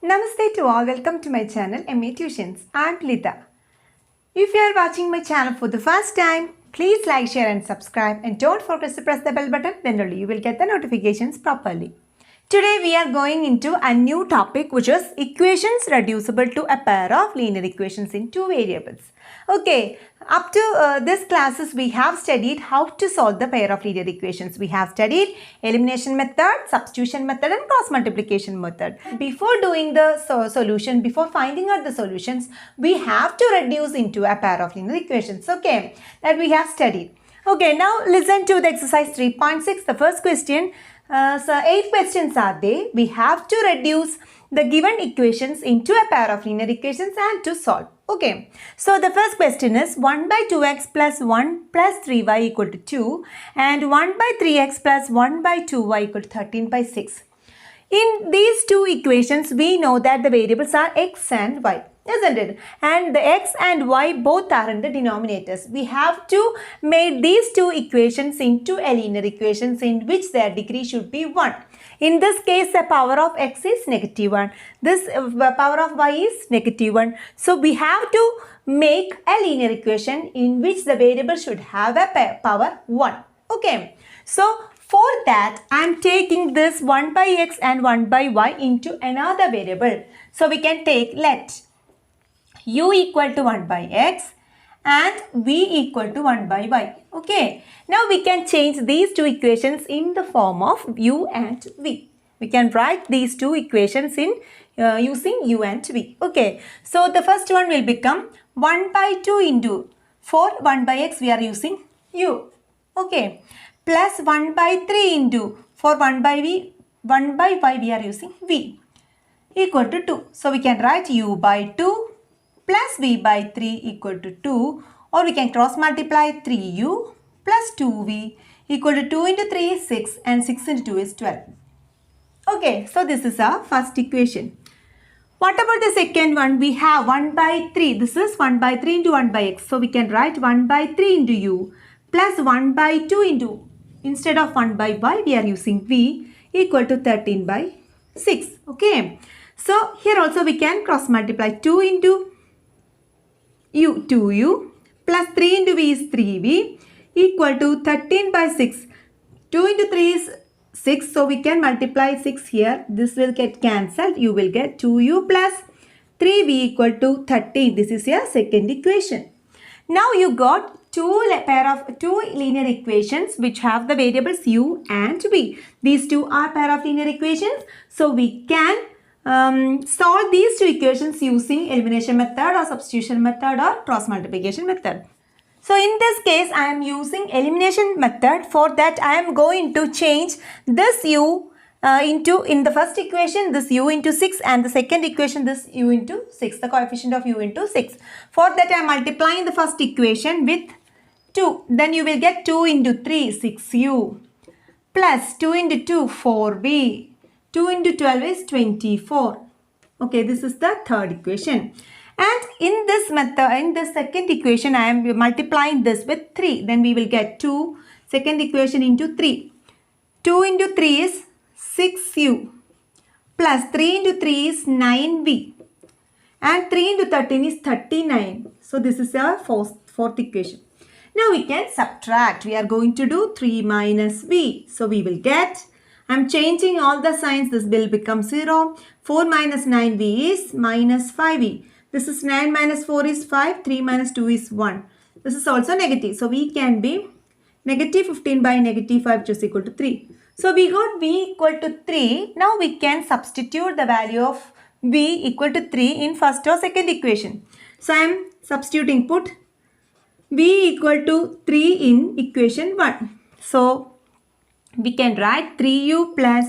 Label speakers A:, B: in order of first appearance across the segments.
A: Namaste to all, welcome to my channel MA Tuitions. I am Lita. If you are watching my channel for the first time, please like, share and subscribe and don't forget to press the bell button, then only you will get the notifications properly. Today we are going into a new topic which is equations reducible to a pair of linear equations in two variables. Okay, up to this classes we have studied how to solve the pair of linear equations. We have studied elimination method, substitution method and cross multiplication method. Before doing the solution, before finding out the solutions, we have to reduce into a pair of linear equations. Okay, that we have studied. Okay, now listen to the exercise 3.6. The first question. So 8 questions are there. We have to reduce the given equations into a pair of linear equations and to solve. Okay. So the first question is 1 by 2x plus 1 plus 3y equal to 2 and 1 by 3x plus 1 by 2y equal to 13 by 6. In these two equations, we know that the variables are x and y, isn't it? And the x and y both are in the denominators. We have to make these two equations into a linear equations in which their degree should be 1. In this case, the power of x is negative 1. This power of y is negative 1. So, we have to make a linear equation in which the variable should have a power 1. Okay. So, for that, I am taking this 1 by x and 1 by y into another variable. So, we can take let u equal to 1 by x and v equal to 1 by y. Okay. Now, we can change these two equations in the form of u and v. We can write these two equations in using u and v. Okay. So, the first one will become 1 by 2 into for 1 by x we are using u. Okay. Plus 1 by 3 into for 1 by y we are using v equal to 2. So, we can write u by 2 plus v by 3 equal to 2, or we can cross multiply 3u plus 2v equal to 2 into 3 is 6 and 6 into 2 is 12. Okay, so this is our first equation. What about the second one? We have 1 by 3. This is 1 by 3 into 1 by x. So, we can write 1 by 3 into u plus 1 by 2 into, instead of 1 by y, we are using v equal to 13 by 6. Okay. So, here also we can cross multiply 2 into u, 2u plus 3 into v is 3v equal to 13 by 6. 2 into 3 is 6. So, we can multiply 6 here. This will get cancelled. You will get 2u plus 3v equal to 13. This is your second equation. Now, you got two linear equations which have the variables u and v. These two are pair of linear equations. So, we can solve these two equations using elimination method or substitution method or cross multiplication method. So, in this case, I am using elimination method. For that, I am going to change this u in the first equation this u into 6 and the second equation this u into 6, the coefficient of u into 6. For that, I am multiplying the first equation with 2. Then you will get 2 into 3, 6u plus 2 into 2, 4v. 2 into 12 is 24. Okay, this is the third equation. And in this method, in the second equation, I am multiplying this with 3. Then we will get 2, second equation into 3. 2 into 3 is 6u plus 3 into 3 is 9v. And 3 into 13 is 39. So, this is our fourth equation. Now, we can subtract. We are going to do 3 minus v. So, we will get, I am changing all the signs. This will become 0. 4 minus 9v is minus 5v. This is 9 minus 4 is 5. 3 minus 2 is 1. This is also negative. So, v can be negative 15 by negative 5 which is equal to 3. So, we got v equal to 3. Now, we can substitute the value of v equal to 3 in first or second equation. So, I am substituting, put v equal to 3 in equation 1. So, we can write 3u plus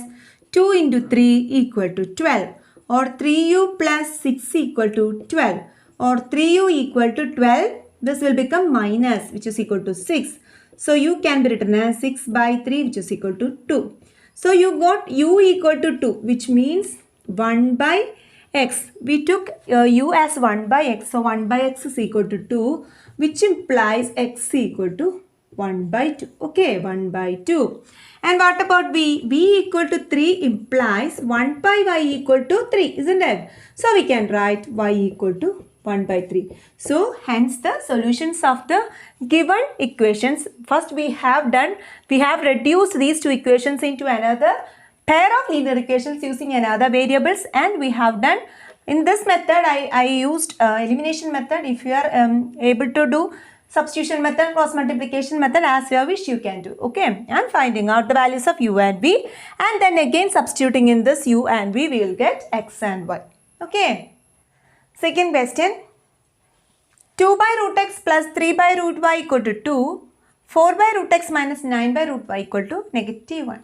A: 2 into 3 equal to 12, or 3u plus 6 equal to 12, or 3u equal to 12. This will become minus which is equal to 6. So, u can be written as 6 by 3 which is equal to 2. So, you got u equal to 2 which means 1 by x. We took u as 1 by x. So, 1 by x is equal to 2 which implies x equal to 1 by 2. Okay, 1 by 2. And what about v? v equal to 3 implies 1 by y equal to 3, isn't it? So we can write y equal to 1 by 3. So hence the solutions of the given equations. First we have reduced these two equations into another pair of linear equations using another variables, and we have done in this method. I used elimination method. If you are able to do substitution method, cross multiplication method, as you wish you can do. Okay, and finding out the values of u and v, and then again substituting in this u and v, we will get x and y. Okay, second question. 2 by root x plus 3 by root y equal to 2. 4 by root x minus 9 by root y equal to negative 1.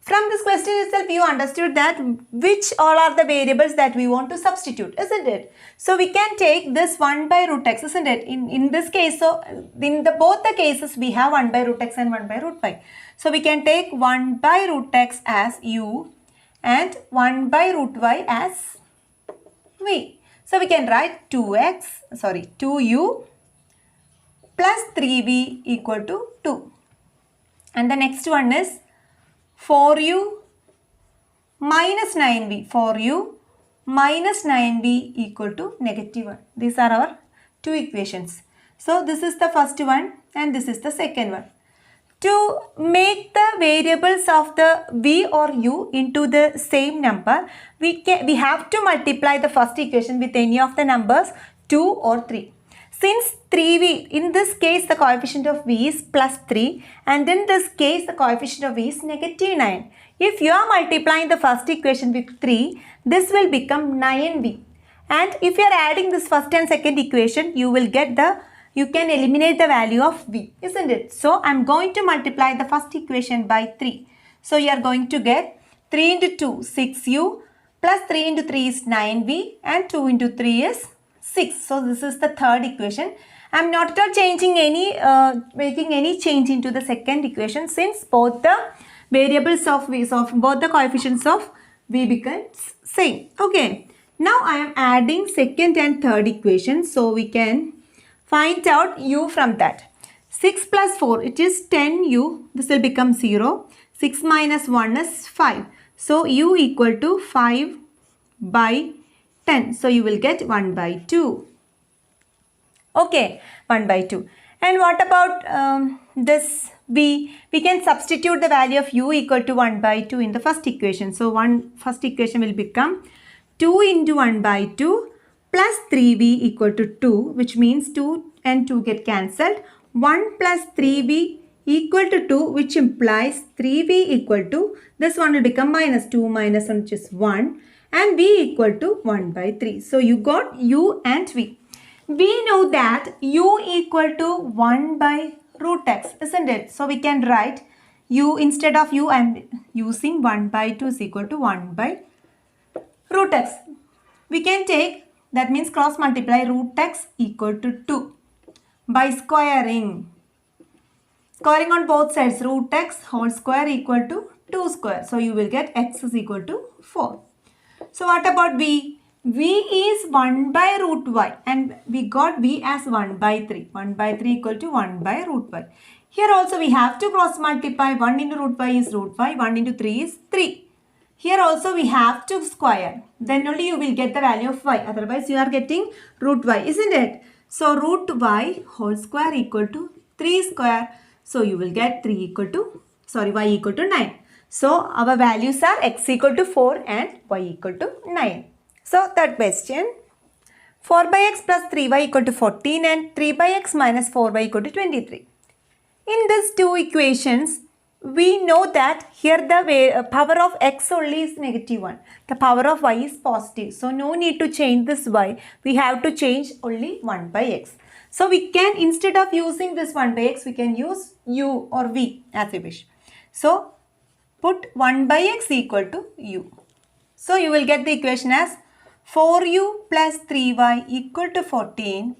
A: From this question itself, you understood that which all are the variables that we want to substitute, isn't it? So we can take this 1 by root x, isn't it? In this case, so in both the cases, we have 1 by root x and 1 by root y. So we can take 1 by root x as u and 1 by root y as v. So we can write 2u plus 3v equal to 2. And the next one is 4u minus 9v. 4u minus 9v equal to negative 1. These are our two equations. So this is the first one and this is the second one. To make the variables of the v or u into the same number, we have to multiply the first equation with any of the numbers 2 or 3. Since 3v, in this case the coefficient of v is plus 3, and in this case the coefficient of v is negative 9. If you are multiplying the first equation with 3, this will become 9v. And if you are adding this first and second equation, you can eliminate the value of v, isn't it? So I am going to multiply the first equation by 3. So you are going to get 3 into 2, 6u, plus 3 into 3 is 9v, and 2 into 3 is 6. So this is the third equation. I am not at all making any change into the second equation, since both the variables of v, both the coefficients of v becomes same. Okay. Now I am adding second and third equation, so we can find out u from that. 6 plus 4, it is 10u. This will become 0. 6 minus 1 is 5. So u equal to 5 by 10. So you will get 1 by 2. Okay, 1 by 2. And what about this v? We can substitute the value of u equal to 1 by 2 in the first equation. So first equation will become 2 into 1 by 2 plus 3v equal to 2, which means 2 and 2 get cancelled. 1 plus 3v equal to 2, which implies 3v equal to, this one will become minus 2 minus 1, which is 1, and v equal to 1 by 3. So you got u and v. We know that u equal to 1 by root x, isn't it? So we can write u, instead of u I am using 1 by 2 is equal to 1 by root x. We can take, that means cross multiply root x equal to 2 by squaring. Squaring on both sides, root x whole square equal to 2 square. So you will get x is equal to 4. So what about v? v is 1 by root y, and we got v as 1 by 3. 1 by 3 equal to 1 by root y. Here also we have to cross multiply. 1 into root y is root y. 1 into 3 is 3. Here also we have to square. Then only you will get the value of y. Otherwise you are getting root y, isn't it? So root y whole square equal to 3 square. So you will get y equal to 9. So our values are x equal to 4 and y equal to 9. So third question. 4 by x plus 3y equal to 14 and 3 by x minus 4y equal to 23. In these two equations, we know that here the power of x only is negative 1. The power of y is positive. So no need to change this y. We have to change only 1 by x. So we can, instead of using this 1 by x, we can use u or v as we wish. So put 1 by x equal to u. So you will get the equation as 4u plus 3y equal to 14.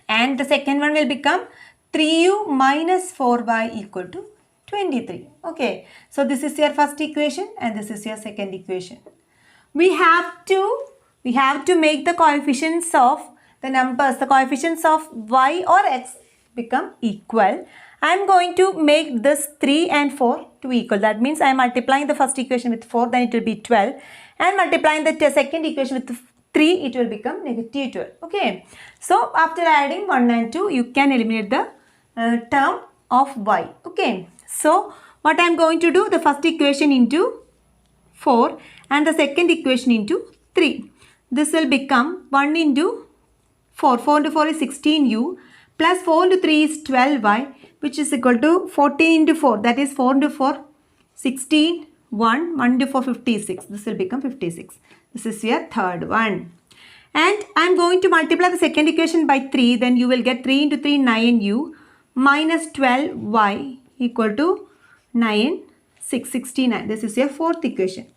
A: And the second one will become 3u minus 4y equal to 23. Okay, so this is your first equation and this is your second equation. We have to make the coefficients of the numbers, the coefficients of y or x become equal. I am going to make this 3 and 4 to equal. That means I am multiplying the first equation with 4, then it will be 12. And multiplying the second equation with 3, it will become negative 12. Okay. So after adding 1 and 2, you can eliminate the term of y. Okay. So what I am going to do, the first equation into 4 and the second equation into 3. This will become 1 into 4. 4 into 4 is 16u plus 4 into 3 is 12y, which is equal to 14 into 4. That is 4 into 4, 16, 1, 1 into 4, 56. This will become 56. This is your third one. And I am going to multiply the second equation by 3. Then you will get 3 into 3, 9u minus 12y equal to 9, 6, 69. This is your fourth equation.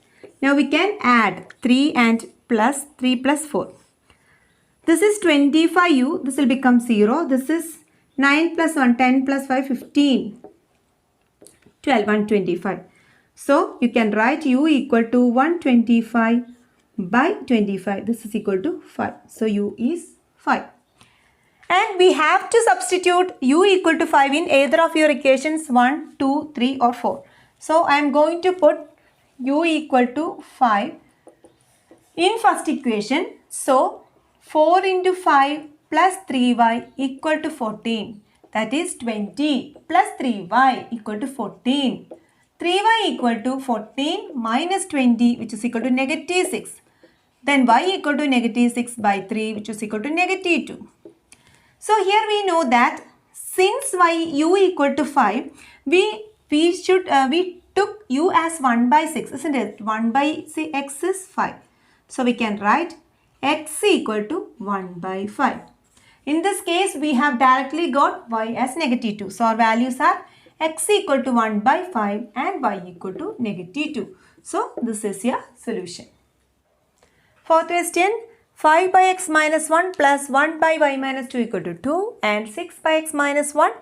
A: Now we can add 3 and plus 3 plus 4. This is 25u. This will become 0. This is 9 plus 1, 10 plus 5, 15. 12, 125. So you can write u equal to 125 by 25. This is equal to 5. So u is 5. And we have to substitute u equal to 5 in either of your equations 1, 2, 3 or 4. So I am going to put u equal to 5 in first equation. So 4 into 5 plus 3y equal to 14. That is 20 plus 3y equal to 14. 3y equal to 14 minus 20, which is equal to negative 6. Then y equal to negative 6 by 3, which is equal to negative 2. So here we know that since u equal to 5, we took u as 1 by 6, isn't it? 1 by x is 5. So we can write x equal to 1 by 5. In this case, we have directly got y as negative 2. So our values are x equal to 1 by 5 and y equal to negative 2. So this is your solution. Fourth question, 5 by x minus 1 plus 1 by y minus 2 equal to 2 and 6 by x minus 1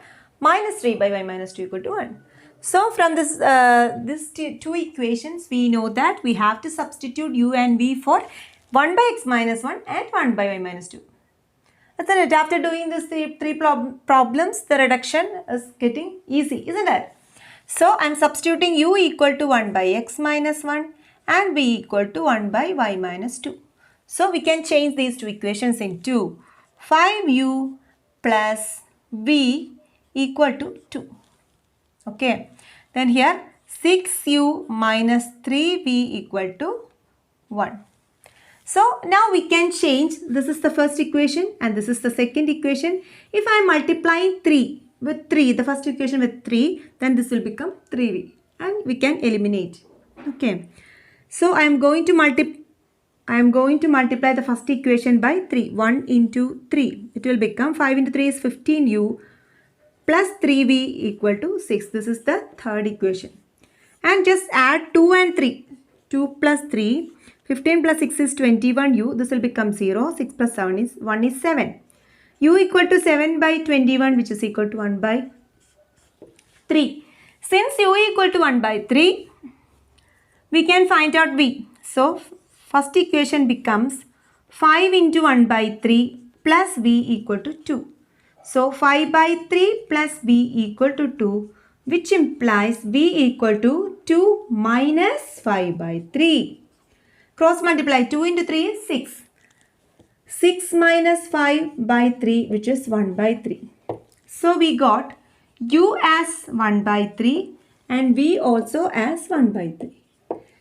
A: minus 3 by y minus 2 equal to 1. So from these two equations, we know that we have to substitute u and v for 1 by x minus 1 and 1 by y minus 2. That's it. After doing these three problems, the reduction is getting easy, isn't it? So I am substituting u equal to 1 by x minus 1 and v equal to 1 by y minus 2. So we can change these two equations into 5u plus v equal to 2. Okay. Then here 6u minus 3v equal to 1. So now we can change, this is the first equation and this is the second equation. If I am multiplying 3 with 3, the first equation with 3, then this will become 3v and we can eliminate. Okay. So I am going to multiply the first equation by 3. 1 into 3. It will become 5 into 3 is 15u plus 3v equal to 6. This is the third equation. And just add 2 and 3. 2 plus 3. 15 plus 6 is 21u. This will become 0. 6 plus 7 is 1 is 7. U equal to 7 by 21, which is equal to 1 by 3. Since u equal to 1 by 3, we can find out v. So first equation becomes 5 into 1 by 3 plus v equal to 2. So 5 by 3 plus v equal to 2, which implies v equal to 2 minus 5 by 3. Cross multiply 2 into 3 is 6. 6 minus 5 by 3, which is 1 by 3. So we got u as 1 by 3 and v also as 1 by 3.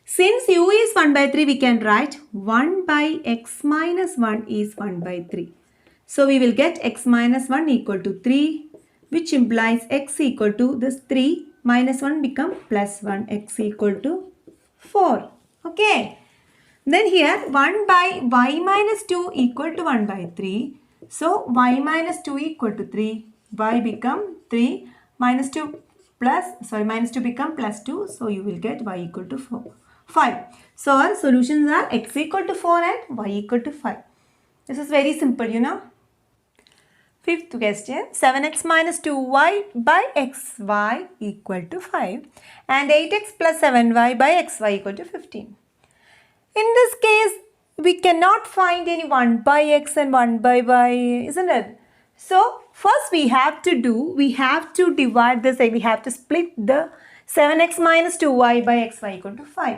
A: Since u is 1 by 3, we can write 1 by x minus 1 is 1 by 3. So we will get x minus 1 equal to 3, which implies x equal to this 3 minus 1 become plus 1, x equal to 4. Okay. Then here 1 by y minus 2 equal to 1 by 3. So y minus 2 equal to 3. Y become 3 minus 2 become plus 2. So you will get y equal to 5. So our solutions are x equal to 4 and y equal to 5. This is very simple, you know. Fifth question, 7x minus 2y by xy equal to 5 and 8x plus 7y by xy equal to 15. In this case, we cannot find any 1 by x and 1 by y, isn't it? So first we have to divide this, we have to split the 7x minus 2y by xy equal to 5.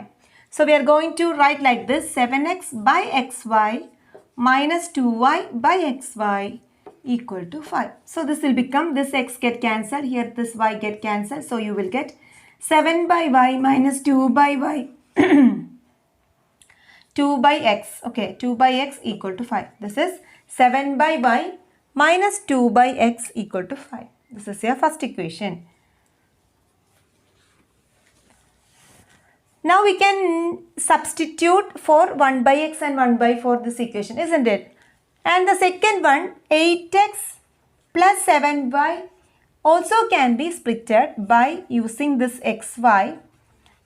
A: So we are going to write like this: 7x by xy minus 2y by xy equal to 5. So this will become, this x get cancelled, here this y get cancelled. So you will get 7 by y minus 2 by y 2 by x. Okay, 2 by x equal to 5. This is 7 by y minus 2 by x equal to 5. This is your first equation. Now we can substitute for 1 by x and 1 by 4 this equation, isn't it? And the second one, 8x plus 7y, also can be splitted by using this xy.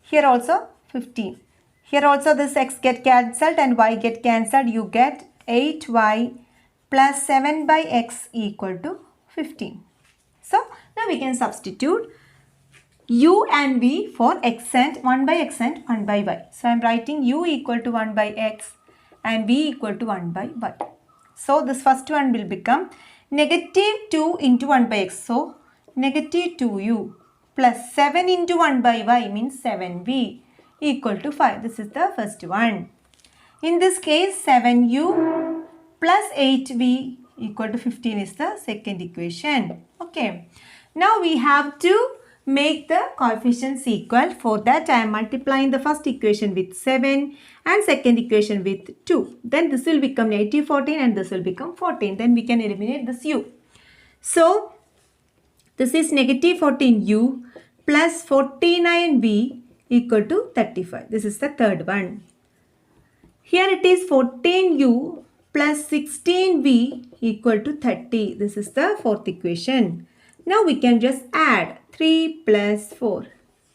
A: Here also 15. Here also this x get cancelled and y get cancelled. You get 8y plus 7 by x equal to 15. So now we can substitute u and v for x and 1 by x and 1 by y. So I am writing u equal to 1 by x and v equal to 1 by y. So this first one will become negative 2 into 1 by x. So negative 2u plus 7 into 1 by y means 7v equal to 5. This is the first one. In this case 7u plus 8v equal to 15 is the second equation. Okay. Now we have to make the coefficients equal. For that I am multiplying the first equation with 7 and second equation with 2. Then this will become negative 14 and this will become 14. Then we can eliminate this u. So this is negative 14u plus 49v equal to 35. This is the third one. Here it is 14u plus 16v equal to 30. This is the fourth equation. Now we can just add 3 plus 4.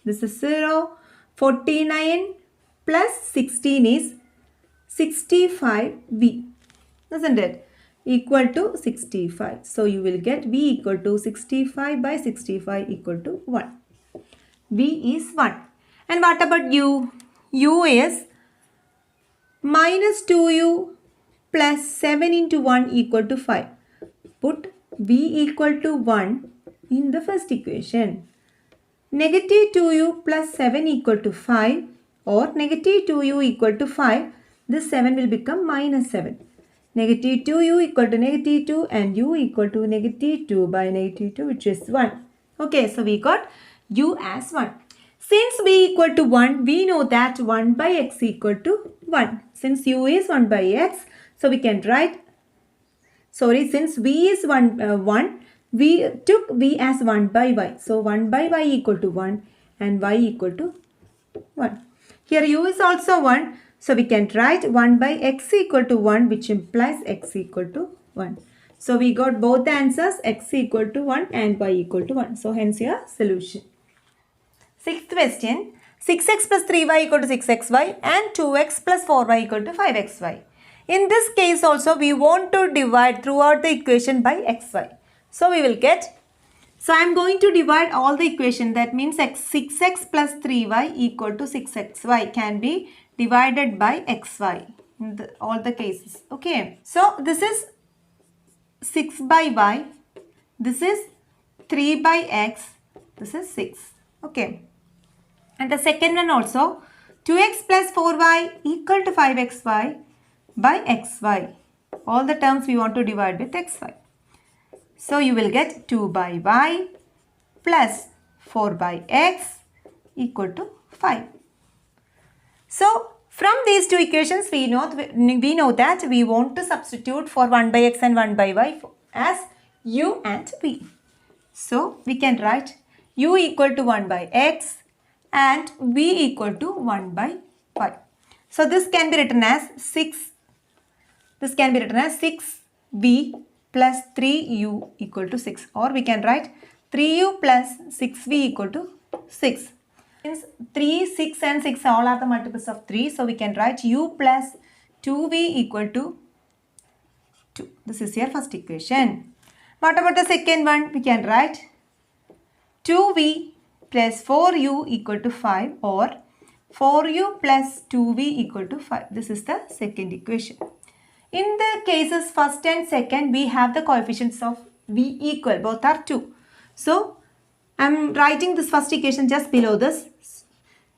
A: This is 0. 49 plus 16 is 65v. Isn't it? Equal to 65. So you will get v equal to 65 by 65 equal to 1. V is 1. And what about u? U is minus 2u plus 7 into 1 equal to 5. Put v equal to 1 in the first equation. Negative 2u plus 7 equal to 5 or negative 2u equal to 5. This 7 will become minus 7. Negative 2u equal to negative 2 and u equal to negative 2 by negative 2, which is 1. Okay, so we got u as 1. Since v equal to 1, we know that 1 by x equal to 1. Since u is 1 by x, so we can write, since v is 1, we took v as 1 by y. So 1 by y equal to 1 and y equal to 1. Here u is also 1. So we can write 1 by x equal to 1, which implies x equal to 1. So we got both the answers, x equal to 1 and y equal to 1. So hence your solution. Sixth question, 6x plus 3y equal to 6xy and 2x plus 4y equal to 5xy. In this case also we want to divide throughout the equation by xy. So we will get, so I am going to divide all the equation. That means 6x plus 3y equal to 6xy can be divided by xy in all the cases. Okay. So this is 6 by y. This is 3 by x. This is 6. Okay. And the second one also 2x plus 4y equal to 5xy by xy. All the terms we want to divide with xy. So you will get 2 by y plus 4 by x equal to 5. So from these two equations we know that we want to substitute for 1 by x and 1 by y as u and v. So we can write u equal to 1 by x and v equal to 1 by y. So this can be written as 6. This can be written as 6v plus 3u equal to 6, or we can write 3u plus 6v equal to 6. Since 3, 6 and 6 all are the multiples of 3, so we can write u plus 2v equal to 2. This is your first equation. What about the second one? We can write 2v plus 4u equal to 5 or 4u plus 2v equal to 5. This is the second equation. In the cases first and second, we have the coefficients of v equal, both are 2. So I'm writing this first equation just below this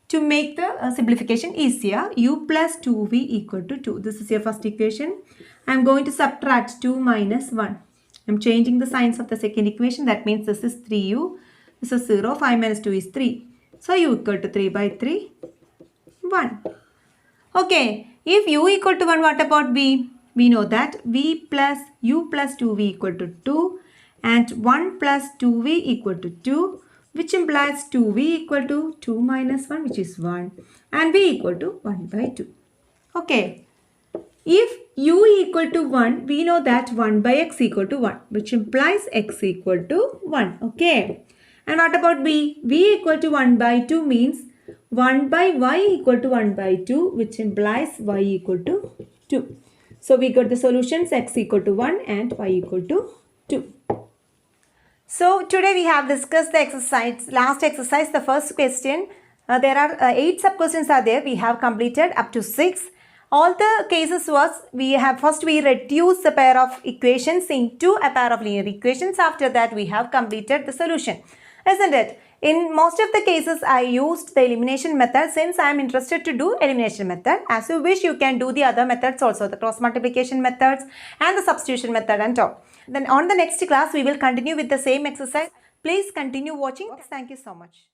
A: to make the simplification easier. U plus 2v equal to 2. This is your first equation. I'm going to subtract 2 minus 1. I'm changing the signs of the second equation. That means this is 3u. This is 0. 5 minus 2 is 3. So u equal to 3 by 3, 1. Okay. If u equal to 1, what about v? We know that v plus u plus 2v equal to 2 and 1 plus 2v equal to 2, which implies 2v equal to 2 minus 1, which is 1, and v equal to 1 by 2. Okay. If u equal to 1, we know that 1 by x equal to 1, which implies x equal to 1. Okay. And what about v? v equal to 1 by 2 means 1 by y equal to 1 by 2, which implies y equal to 2. So we got the solutions x equal to 1 and y equal to 2. So today we have discussed the exercise, last exercise, the first question. There are 8 sub-questions are there. We have completed up to 6. All the cases was we reduced the pair of equations into a pair of linear equations. After that we have completed the solution. Isn't it? In most of the cases, I used the elimination method since I am interested to do elimination method. As you wish, you can do the other methods also, the cross multiplication methods and the substitution method and all. Then on the next class, we will continue with the same exercise. Please continue watching. Thank you so much.